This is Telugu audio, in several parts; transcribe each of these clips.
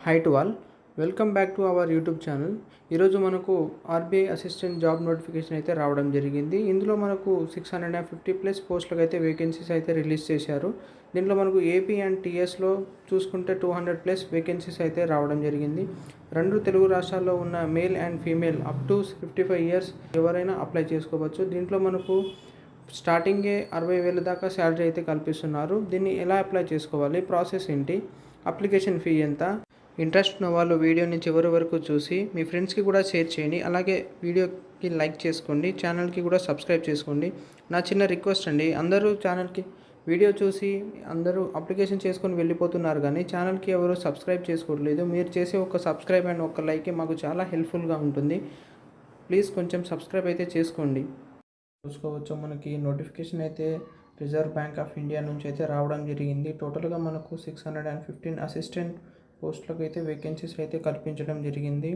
High to all, welcome back to our YouTube channel. ఈరోజు మనకు ఆర్బీఐ అసిస్టెంట్ జాబ్ నోటిఫికేషన్ అయితే రావడం జరిగింది. ఇందులో మనకు 650+ పోస్టులకు అయితే వేకెన్సీస్ అయితే రిలీజ్ చేశారు. దీంట్లో మనకు ఏపీ అండ్ టీఎస్లో చూసుకుంటే 200+ వేకెన్సీస్ అయితే రావడం జరిగింది. రెండు తెలుగు రాష్ట్రాల్లో ఉన్న male and female up to 55 years ఎవరైనా అప్లై చేసుకోవచ్చు. దీంట్లో మనకు స్టార్టింగే 60,000 దాకా శాలరీ అయితే కల్పిస్తున్నారు. దీన్ని ఎలా అప్లై చేసుకోవాలి, ప్రాసెస్ ఏంటి, అప్లికేషన్ ఫీ ఎంత? ఇంట్రెస్ట్ ఉన్న వాళ్ళు వీడియోని చివరి వరకు చూసి మీ ఫ్రెండ్స్కి కూడా షేర్ చేయండి. అలాగే వీడియోకి లైక్ చేసుకోండి, ఛానల్కి కూడా సబ్స్క్రైబ్ చేసుకోండి. నా చిన్న రిక్వెస్ట్ అండి, అందరూ ఛానల్కి వీడియో చూసి అందరూ అప్లికేషన్ చేసుకొని వెళ్ళిపోతున్నారు, కానీ ఛానల్కి ఎవరు సబ్స్క్రైబ్ చేసుకోవట్లేదు. మీరు చేసే ఒక సబ్స్క్రైబ్ అండ్ ఒక లైక్ మాకు చాలా హెల్ప్ఫుల్గా ఉంటుంది. ప్లీజ్ కొంచెం సబ్స్క్రైబ్ అయితే చేసుకోండి. చూసుకోవచ్చు, మనకి నోటిఫికేషన్ అయితే రిజర్వ్ బ్యాంక్ ఆఫ్ ఇండియా నుంచి అయితే రావడం జరిగింది. టోటల్గా మనకు 615 అసిస్టెంట్ పోస్టులకు అయితే వేకెన్సీస్ అయితే కల్పించడం జరిగింది.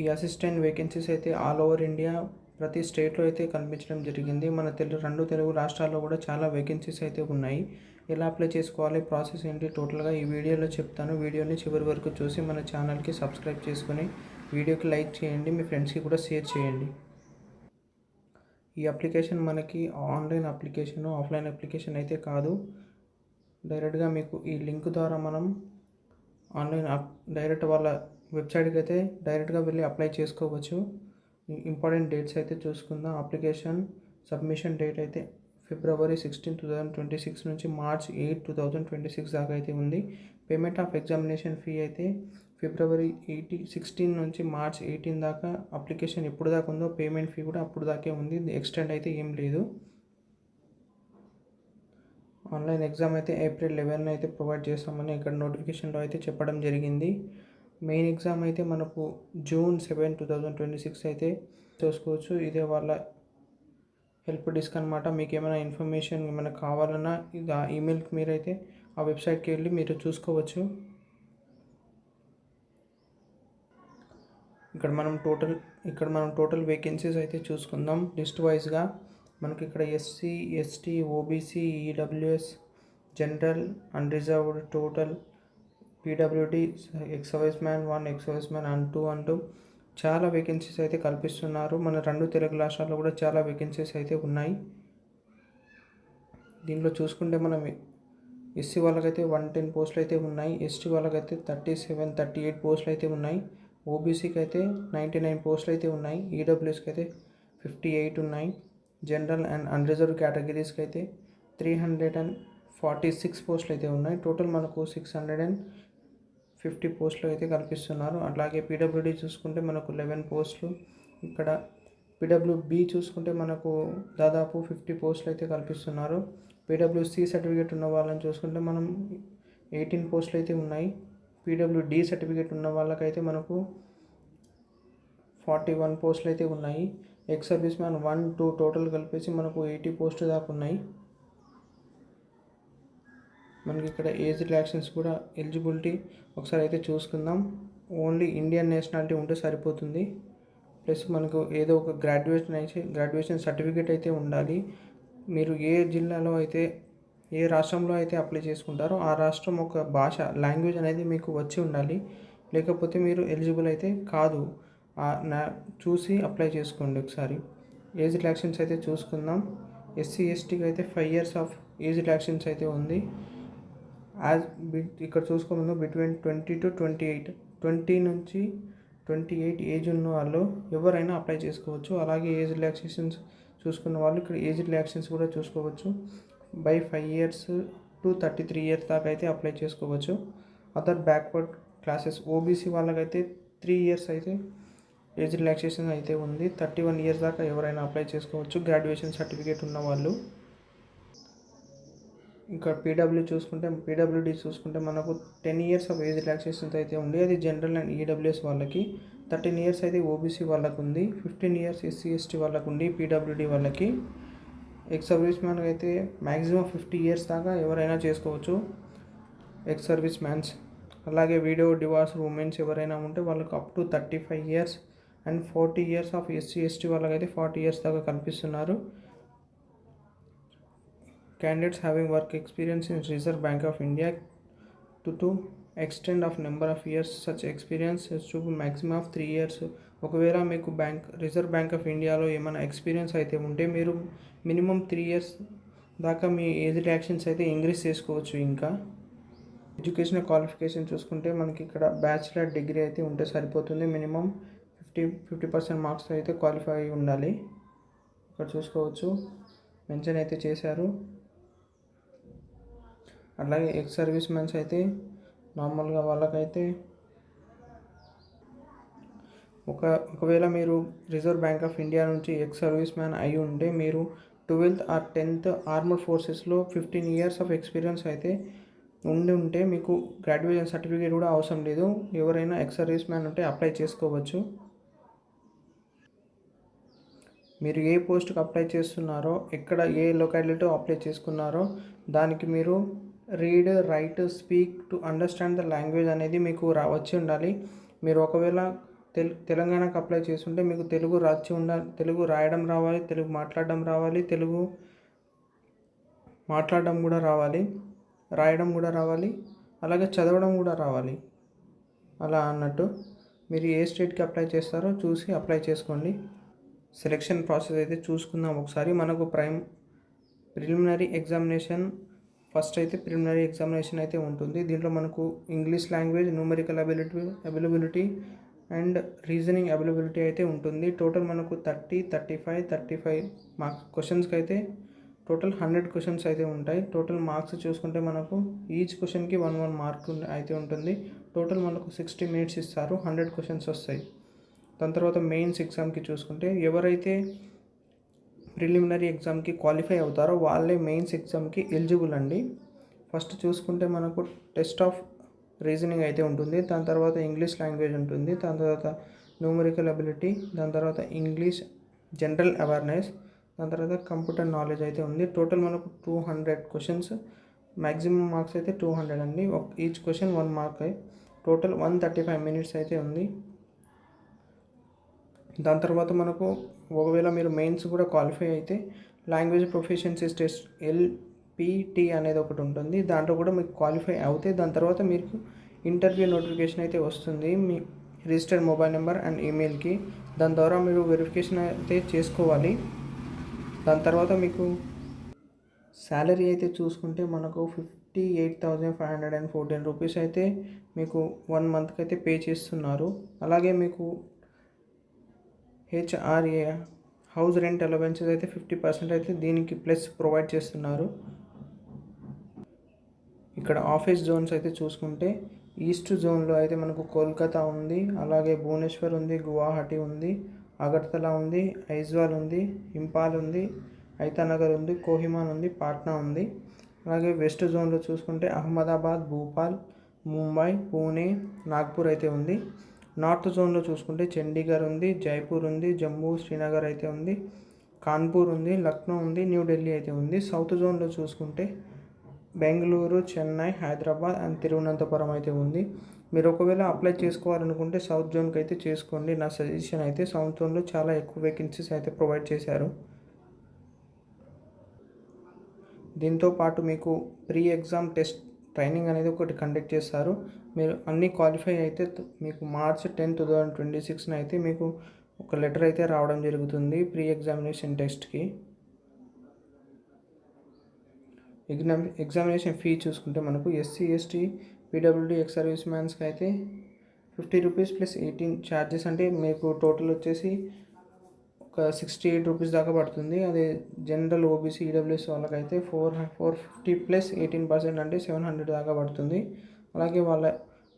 ఈ అసిస్టెంట్ వేకెన్సీస్ అయితే ఆల్ ఓవర్ ఇండియా ప్రతి స్టేట్లో అయితే కల్పించడం జరిగింది. మన రెండు తెలుగు రాష్ట్రాల్లో కూడా చాలా వేకెన్సీస్ అయితే ఉన్నాయి. ఎలా అప్లై చేసుకోవాలి, ప్రాసెస్ ఏంటి, టోటల్గా ఈ వీడియోలో చెప్తాను. వీడియోని చివరి వరకు చూసి మన ఛానల్కి సబ్స్క్రైబ్ చేసుకొని వీడియోకి లైక్ చేయండి, మీ ఫ్రెండ్స్కి కూడా షేర్ చేయండి. ఈ అప్లికేషన్ మనకి ఆన్లైన్ అప్లికేషన్, ఆఫ్లైన్ అప్లికేషన్ అయితే కాదు. డైరెక్ట్గా మీకు ఈ లింక్ ద్వారా మనం ఆన్లైన్ డైరెక్ట్ వాళ్ళ వెబ్సైట్కి అయితే డైరెక్ట్గా వెళ్ళి అప్లై చేసుకోవచ్చు. ఇంపార్టెంట్ డేట్స్ అయితే చూసుకుందాం. అప్లికేషన్ సబ్మిషన్ డేట్ అయితే February 16, 2026 నుంచి March 8, 2026 దాకా అయితే ఉంది. పేమెంట్ ఆఫ్ ఎగ్జామినేషన్ ఫీ అయితే February 16 నుంచి March 18 దాకా. అప్లికేషన్ ఎప్పుడు దాకా ఉందో పేమెంట్ ఫీ కూడా అప్పుడు దాకే ఉంది, ఎక్స్టెండ్ అయితే ఏం లేదు. ఆన్లైన్ ఎగ్జామ్ అయితే April 11 అయితే ప్రొవైడ్ చేస్తామని ఇక్కడ నోటిఫికేషన్లో అయితే చెప్పడం జరిగింది. మెయిన్ ఎగ్జామ్ అయితే మనకు June 7, 2026 అయితే చూసుకోవచ్చు. ఇదే వాళ్ళ హెల్ప్ డెస్క్ అనమాట. మీకు ఏమైనా ఇన్ఫర్మేషన్ ఏమైనా కావాలన్నా ఆ ఈమెయిల్కి మీరైతే ఆ వెబ్సైట్కి వెళ్ళి మీరు చూసుకోవచ్చు. ఇక్కడ మనం టోటల్ వేకెన్సీస్ అయితే చూసుకుందాం లిస్ట్ వైజ్గా. మనకి ఇక్కడ SC, ST, OBC, EWS, general, unreserved, total, PWD, ex service man 1, ex service man 2 అంటూ చాలా వేకెన్సీస్ అయితే కల్పిస్తున్నారు. మన రెండు తెలుగు రాష్ట్రాల్లో కూడా చాలా వేకెన్సీస్ అయితే ఉన్నాయి. దీనిలో చూసుకుంటే మనం ఎస్సీ వాళ్ళకైతే 110 పోస్టులు అయితే ఉన్నాయి. ఎస్టీ వాళ్ళకైతే 38 పోస్టులు అయితే ఉన్నాయి. ఓబీసీకి అయితే 99 పోస్టులు అయితే ఉన్నాయి. ఈడబ్ల్యూఎస్కి అయితే 58 ఉన్నాయి. జనరల్ అండ్ అన్రిజర్వ్డ్ కేటగిరీస్కి అయితే 346 పోస్టులు అయితే ఉన్నాయి. టోటల్ మనకు 650 పోస్టులు అయితే కల్పిస్తున్నారు. అలాగే పీడబ్ల్యూడి చూసుకుంటే మనకు 11 పోస్టులు. ఇక్కడ పీడబ్ల్యూబీ చూసుకుంటే మనకు దాదాపు 50 పోస్టులు అయితే కల్పిస్తున్నారు. పీడబ్ల్యూసీ సర్టిఫికేట్ ఉన్న వాళ్ళని చూసుకుంటే మనం 18 పోస్టులు అయితే ఉన్నాయి. పీడబ్ల్యూడి సర్టిఫికేట్ ఉన్న వాళ్ళకైతే మనకు 41 పోస్టులు అయితే ఉన్నాయి. ఎక్స్ సర్వీస్ మ్యాన్ 1, 2 టోటల్ కలిపేసి మనకు 80 పోస్టులు దాకా ఉన్నాయి. మనకి ఇక్కడ ఏజ్ రిలాక్సెన్స్ కూడా ఎలిజిబిలిటీ ఒకసారి అయితే చూసుకుందాం. ఓన్లీ ఇండియన్ నేషనాలిటీ ఉంటే సరిపోతుంది. ప్లస్ మనకు ఏదో ఒక గ్రాడ్యుయేషన్ సర్టిఫికేట్ అయితే ఉండాలి. మీరు ఏ జిల్లాలో అయితే ఏ రాష్ట్రంలో అయితే అప్లై చేసుకుంటారో ఆ రాష్ట్రం ఒక భాష, లాంగ్వేజ్ అనేది మీకు వచ్చి ఉండాలి. లేకపోతే మీరు ఎలిజిబుల్ అయితే కాదు. చూసి అప్లై చేసుకోండి ఒకసారి. ఏజ్ రిలాక్సెన్స్ అయితే చూసుకుందాం. ఎస్సీ, ఎస్టీకి అయితే 5 years ఆఫ్ ఏజ్ రిలాక్సెన్స్ అయితే ఉంది. ఇక్కడ చూసుకోమన్నా బిట్వీన్ 20 to 28, 20 నుంచి 28 ఏజ్ ఉన్న వాళ్ళు ఎవరైనా అప్లై చేసుకోవచ్చు. అలాగే ఏజ్ రిలాక్సేషన్స్ చూసుకున్న వాళ్ళు ఇక్కడ ఏజ్ రిలాక్సేషన్స్ కూడా చూసుకోవచ్చు. బై 5 years to 33 years దాకా అయితే అప్లై చేసుకోవచ్చు. అదర్ బ్యాక్వర్డ్ క్లాసెస్ ఓబీసీ వాళ్ళకైతే 3 years అయితే ఏజ్ రిలాక్సేషన్ అయితే ఉంది. 31 years దాకా ఎవరైనా అప్లై చేసుకోవచ్చు, గ్రాడ్యుయేషన్ సర్టిఫికేట్ ఉన్న వాళ్ళు. ఇంకా పీడబ్ల్యూడి చూసుకుంటే మనకు 10 years ఆఫ్ ఏజ్ రిలాక్సేషన్స్ అయితే ఉంది. అది జనరల్ అండ్ ఈడబ్ల్యూఎస్ వాళ్ళకి. 13 years అయితే ఓబీసీ వాళ్ళకు ఉంది. 15 years ఎస్సీ, ఎస్టీ వాళ్ళకు ఉంది. పీడబ్ల్యూడి వాళ్ళకి. ఎక్స్ సర్వీస్ మ్యాన్ అయితే మ్యాక్సిమం 50 years దాకా ఎవరైనా చేసుకోవచ్చు, ఎక్స్ సర్వీస్ మ్యాన్స్. అలాగే వీడియో డివార్స్ ఉమెన్స్ ఎవరైనా ఉంటే వాళ్ళకు up to 35 years and 40 years of SC, ST వాళ్ళకైతే 40 years దాకా కల్పిస్తున్నారు. candidates having work experience in Reserve Bank of India to extend of number of years such experience to maximum of 3 years. ఒకవేళ మీకు రిజర్వ్ బ్యాంక్ ఆఫ్ ఇండియాలో ఏమైనా ఎక్స్పీరియన్స్ అయితే ఉంటే మీరు మినిమం 3 ఇయర్స్ దాకా మీ ఏజ్ రియాక్షన్స్ అయితే ఇంక్రీజ్ చేసుకోవచ్చు. ఇంకా ఎడ్యుకేషనల్ క్వాలిఫికేషన్ చూసుకుంటే మనకి ఇక్కడ బ్యాచిలర్ డిగ్రీ అయితే ఉంటే సరిపోతుంది. మినిమం 50% మార్క్స్ అయితే క్వాలిఫై అయి ఉండాలి. ఇక్కడ చూసుకోవచ్చు మెన్షన్ అయితే చేశారు. అలాగే ఎక్స్ సర్వీస్ మెన్స్ అయితే నార్మల్గా వాళ్ళకైతే ఒకవేళ మీరు రిజర్వ్ బ్యాంక్ ఆఫ్ ఇండియా నుంచి ఎక్స్ సర్వీస్ మ్యాన్ అయి ఉంటే మీరు 12th ఆర్ 10th ఆర్మర్ ఫోర్సెస్లో 15 ఇయర్స్ ఆఫ్ ఎక్స్పీరియన్స్ అయితే ఉంటే మీకు గ్రాడ్యుయేషన్ సర్టిఫికేట్ కూడా అవసరం లేదు. ఎవరైనా ఎక్స్ సర్వీస్ మ్యాన్ ఉంటే అప్లై చేసుకోవచ్చు. మీరు ఏ పోస్ట్కి అప్లై చేస్తున్నారో, ఎక్కడ ఏ లొకాలిటీలో అప్లై చేసుకున్నారో దానికి మీరు read, right, speak to understand the language అనేది మీకు వచ్చి ఉండాలి. మీరు ఒకవేళ తెలంగాణకు అప్లై చేస్తుంటే మీకు తెలుగు తెలుగు రాయడం రావాలి, తెలుగు మాట్లాడడం రావాలి, తెలుగు మాట్లాడడం కూడా రావాలి, రాయడం కూడా రావాలి, అలాగే చదవడం కూడా రావాలి. అలా అన్నట్టు మీరు ఏ స్టేట్కి అప్లై చేస్తారో చూసి అప్లై చేసుకోండి. సెలెక్షన్ ప్రాసెస్ అయితే చూసుకుందాం ఒకసారి. మనకు ప్రిలిమినరీ ఎగ్జామినేషన్ ఫస్ట్ అయితే ప్రిలిమినరీ ఎగ్జామినేషన్ అయితే ఉంటుంది. దీంట్లో మనకు English language, numerical availability and reasoning availability అయితే ఉంటుంది. టోటల్ మనకు 35 మార్క్స్ క్వశ్చన్స్కి అయితే టోటల్ 100 క్వశ్చన్స్ అయితే ఉంటాయి. టోటల్ మార్క్స్ చూసుకుంటే మనకు ఈచ్ క్వశ్చన్కి 1 మార్క్ అయితే ఉంటుంది. టోటల్ మనకు 60 మినిట్స్ ఇస్తారు, 100 క్వశ్చన్స్ వస్తాయి. దాని తర్వాత మెయిన్స్ ఎగ్జామ్కి చూసుకుంటే ఎవరైతే ప్రిలిమినరీ ఎగ్జామ్కి క్వాలిఫై అవుతారో వాళ్ళే మెయిన్స్ ఎగ్జామ్కి ఎలిజిబుల్ అండి. ఫస్ట్ చూసుకుంటే మనకు టెస్ట్ ఆఫ్ రీజనింగ్ అయితే ఉంటుంది, దాని తర్వాత ఇంగ్లీష్ లాంగ్వేజ్ ఉంటుంది, దాని తర్వాత న్యూమరికల్ అబిలిటీ, దాని తర్వాత ఇంగ్లీష్ జనరల్ అవేర్నెస్, దాని తర్వాత కంప్యూటర్ నాలెడ్జ్ అయితే ఉంది. టోటల్ మనకు 200 క్వశ్చన్స్, మ్యాక్సిమం మార్క్స్ అయితే 200 అండి. ఈచ్ క్వశ్చన్ 1 మార్క్ అయి టోటల్ 135 మినిట్స్ అయితే ఉంది. దాని తర్వాత మనకు ఒకవేళ మీరు మెయిన్స్ కూడా క్వాలిఫై అయితే లాంగ్వేజ్ ప్రొఫిషియన్సీ టెస్ట్ LPT అనేది ఒకటి ఉంటుంది. దాంట్లో కూడా మీకు క్వాలిఫై అవుతే దాని తర్వాత మీకు ఇంటర్వ్యూ నోటిఫికేషన్ అయితే వస్తుంది మీ రిజిస్టర్డ్ మొబైల్ నెంబర్ అండ్ ఈమెయిల్కి. దాని ద్వారా మీరు వెరిఫికేషన్ అయితే చేసుకోవాలి. దాని తర్వాత మీకు శాలరీ అయితే చూసుకుంటే మనకు 58,514 రూపీస్ అయితే మీకు 1 మంత్కి అయితే పే చేస్తున్నారు. అలాగే మీకు HRA హౌస్ రెంట్ అలవెన్సెస్ అయితే 50% అయితే దీనికి ప్లస్ ప్రొవైడ్ చేస్తున్నారు. ఇక్కడ ఆఫీస్ జోన్స్ అయితే చూసుకుంటే ఈస్ట్ జోన్లో అయితే మనకు కోల్కతా ఉంది, అలాగే భువనేశ్వర్ ఉంది, గువాహటి ఉంది, అగర్తలా ఉంది, ఐజ్వాల్ ఉంది, ఇంపాల్ ఉంది, ఐతానగర్ ఉంది, కోహిమాన్ ఉంది, పాట్నా ఉంది. అలాగే వెస్ట్ జోన్లో చూసుకుంటే అహ్మదాబాద్, భూపాల్, ముంబై, పూణే, నాగ్పూర్ అయితే ఉంది. నార్త్ జోన్లో చూసుకుంటే చండీగఢ్ ఉంది, జైపూర్ ఉంది, జమ్మూ, శ్రీనగర్ అయితే ఉంది, కాన్పూర్ ఉంది, లక్నో ఉంది, న్యూఢిల్లీ అయితే ఉంది. సౌత్ జోన్లో చూసుకుంటే బెంగళూరు, చెన్నై, హైదరాబాద్ అండ్ తిరువనంతపురం అయితే ఉంది. మీరు ఒకవేళ అప్లై చేసుకోవాలనుకుంటే సౌత్ జోన్కి అయితే చేసుకోండి. నా సజెషన్ అయితే సౌత్ జోన్లో చాలా ఎక్కువ వేకెన్సీస్ అయితే ప్రొవైడ్ చేశారు. దీంతో పాటు మీకు ప్రీ ఎగ్జామ్ టెస్ట్ ట్రైనింగ్ అనేది ఒకటి కండక్ట్ చేస్తారు. మీరు అన్నీ క్వాలిఫై అయితే మీకు March 10, 2026 అయితే మీకు ఒక లెటర్ అయితే రావడం జరుగుతుంది ప్రీ ఎగ్జామినేషన్ టెస్ట్కి. ఎగ్జామినేషన్ ఫీ చూసుకుంటే మనకు SC, ST, PWD ఎక్స్ సర్వీస్ మ్యాన్స్కి అయితే 50 రూపీస్ ప్లస్ 18 ఛార్జెస్, అంటే మీకు టోటల్ వచ్చేసి ఒక 68 రూపీస్ దాకా పడుతుంది. అదే జనరల్ OBC EWS వాళ్ళకైతే 450 ప్లస్ 18% అంటే 700 దాకా పడుతుంది. అలాగే వాళ్ళ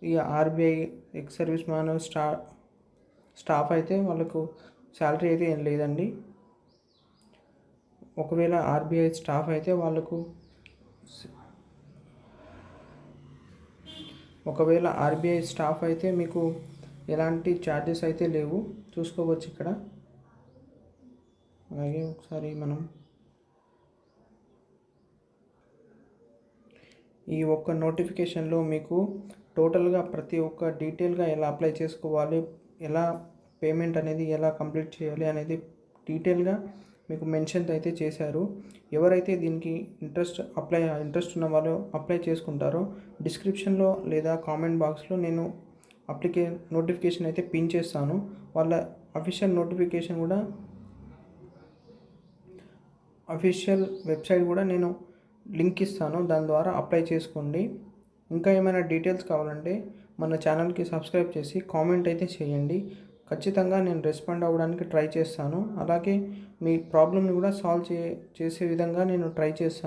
ఈ RBI ex service man staff అయితే వాళ్ళకు శాలరీ అయితే ఏం లేదండి. ఒకవేళ RBI స్టాఫ్ అయితే వాళ్ళకు మీకు ఎలాంటి ఛార్జెస్ అయితే లేవు, చూసుకోవచ్చు ఇక్కడ. అలాగే ఒకసారి మనం ఈ ఒక్క నోటిఫికేషన్లో మీకు టోటల్గా ప్రతి ఒక్క డీటెయిల్గా ఎలా అప్లై చేసుకోవాలి, ఎలా పేమెంట్ అనేది ఎలా కంప్లీట్ చేయాలి అనేది డీటెయిల్గా మీకు మెన్షన్ అయితే చేశారు. ఎవరైతే దీనికి ఇంట్రెస్ట్ ఉన్న వాళ్ళు అప్లై చేసుకుంటారో డిస్క్రిప్షన్లో లేదా కామెంట్ బాక్స్లో నేను నోటిఫికేషన్ అయితే పిన్ చేస్తాను. వాళ్ళ అఫీషియల్ వెబ్సైట్ కూడా నేను లింక్ ఇస్తాను. దాని ద్వారా అప్లై చేసుకోండి. ఇంకా ఏమైనా డీటెయిల్స్ కావాలంటే మన ఛానల్కి సబ్స్క్రైబ్ చేసి కామెంట్ అయితే చేయండి. ఖచ్చితంగా నేను రెస్పాండ్ అవ్వడానికి ట్రై చేస్తాను. అలాగే మీ ప్రాబ్లమ్ని కూడా సాల్వ్ చేసే విధంగా నేను ట్రై చేస్తాను.